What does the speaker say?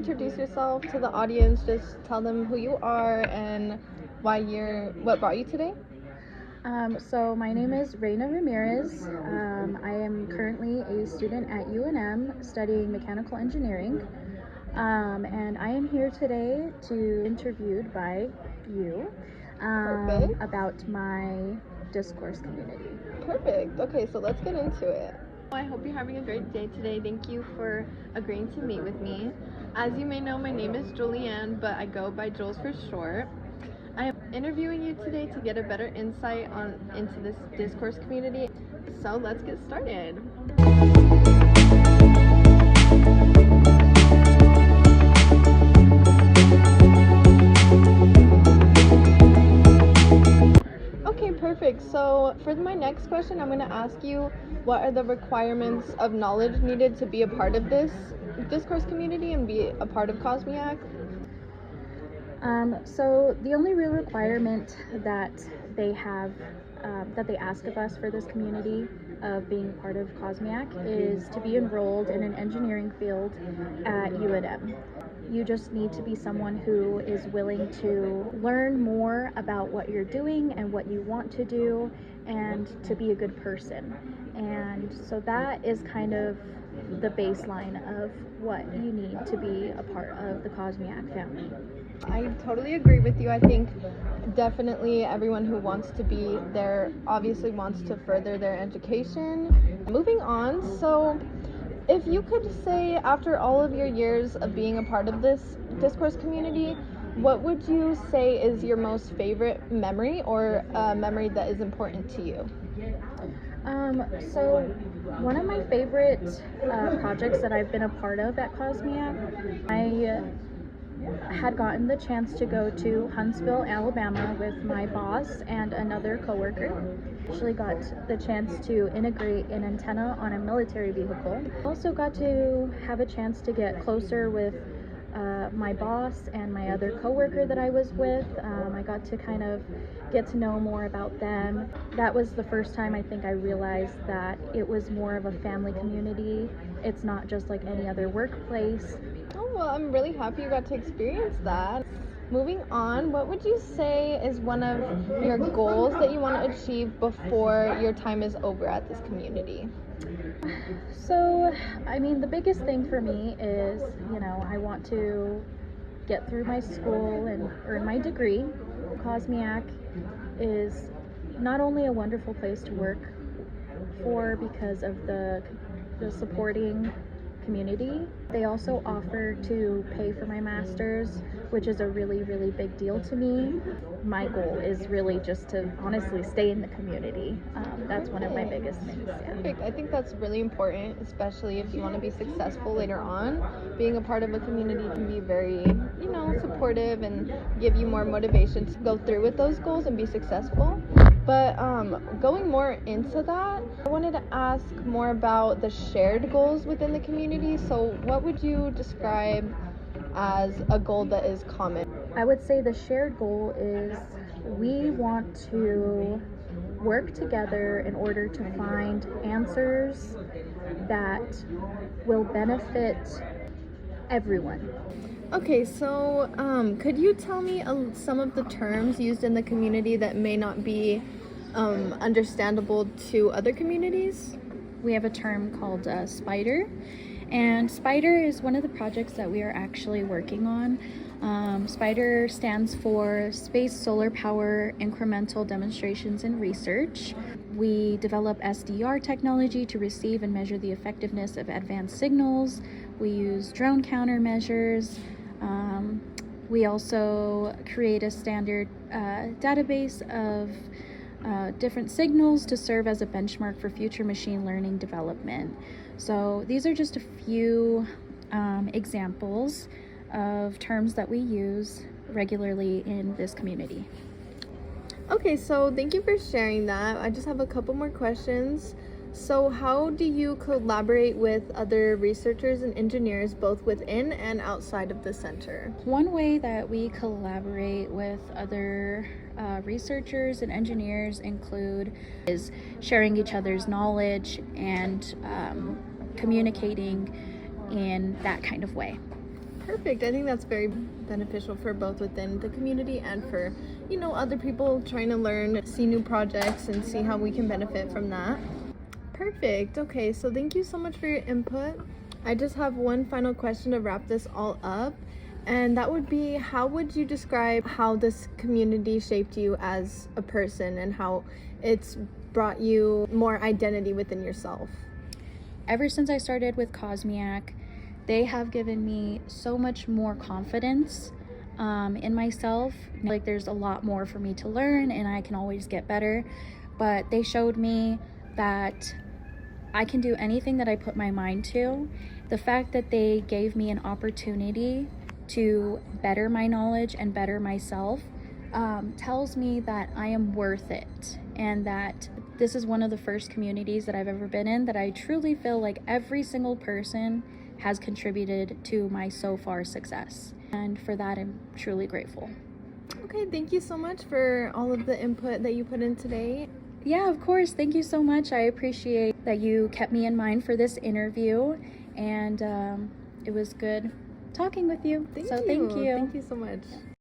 introduce yourself to the audience? Just tell them who you are and what brought you today. So my name is Reina Ramirez. I am currently a student at UNM studying mechanical engineering. And I am here today to be interviewed by you about my discourse community. Perfect. Okay, so let's get into it. I hope you're having a great day today. Thank you for agreeing to meet with me. As you may know, my name is Julianne, but I go by Jules for short. I am interviewing you today to get a better insight into this discourse community. So let's get started. Okay, perfect. So for my next question, I'm going to ask you, what are the requirements of knowledge needed to be a part of this discourse community and be a part of COSMIAC? So the only real requirement that they have, that they ask of us for this community of being part of COSMIAC is to be enrolled in an engineering field at UNM. You just need to be someone who is willing to learn more about what you're doing and what you want to do, and to be a good person. And so that is kind of the baseline of what you need to be a part of the COSMIAC family. I totally agree with you. I think definitely everyone who wants to be there obviously wants to further their education. Moving on, so if you could say, after all of your years of being a part of this discourse community, what would you say is your most favorite memory, or a memory that is important to you? So one of my favorite projects that I've been a part of at COSMIAC, I had gotten the chance to go to Huntsville, Alabama with my boss and another coworker. Actually got the chance to integrate an antenna on a military vehicle. Also got to have a chance to get closer with my boss and my other coworker that I was with. I got to kind of get to know more about them. That was the first time I think I realized that it was more of a family community. It's not just like any other workplace. Oh, well, I'm really happy you got to experience that. Moving on, what would you say is one of your goals that you want to achieve before your time is over at this community? So, I mean, the biggest thing for me is, I want to get through my school and earn my degree. COSMIAC is not only a wonderful place to work for because of the supporting community, they also offer to pay for my master's, which is a really, really big deal to me. My goal is really just to honestly stay in the community. That's one of my biggest things. Yeah. I think that's really important, especially if you want to be successful later on. Being a part of a community can be very, supportive and give you more motivation to go through with those goals and be successful. But going more into that, I wanted to ask more about the shared goals within the community. So what would you describe as a goal that is common? I would say the shared goal is we want to work together in order to find answers that will benefit everyone. Okay, so could you tell me some of the terms used in the community that may not be understandable to other communities? We have a term called SPIDER, and SPIDER is one of the projects that we are actually working on. SPIDER stands for Space Solar Power Incremental Demonstrations and Research. We develop SDR technology to receive and measure the effectiveness of advanced signals. We use drone countermeasures. We also create a standard database of different signals to serve as a benchmark for future machine learning development. So these are just a few examples of terms that we use regularly in this community. Okay, so thank you for sharing that. I just have a couple more questions. So how do you collaborate with other researchers and engineers both within and outside of the center? One way that we collaborate with other researchers and engineers is sharing each other's knowledge and communicating in that kind of way. Perfect. I think that's very beneficial for both within the community and for, other people trying to learn, see new projects, and see how we can benefit from that. Perfect. Okay, so thank you so much for your input. I just have one final question to wrap this all up, and that would be, how would you describe how this community shaped you as a person and how it's brought you more identity within yourself? Ever since I started with Cosmiac, they have given me so much more confidence in myself. Like, there's a lot more for me to learn and I can always get better, but they showed me that I can do anything that I put my mind to. The fact that they gave me an opportunity to better my knowledge and better myself tells me that I am worth it, and that this is one of the first communities that I've ever been in that I truly feel like every single person has contributed to my so far success, and for that I'm truly grateful. Okay, thank you so much for all of the input that you put in today. Yeah, of course. Thank you so much. I appreciate that you kept me in mind for this interview, and it was good talking with you. Thank you. Thank you so much.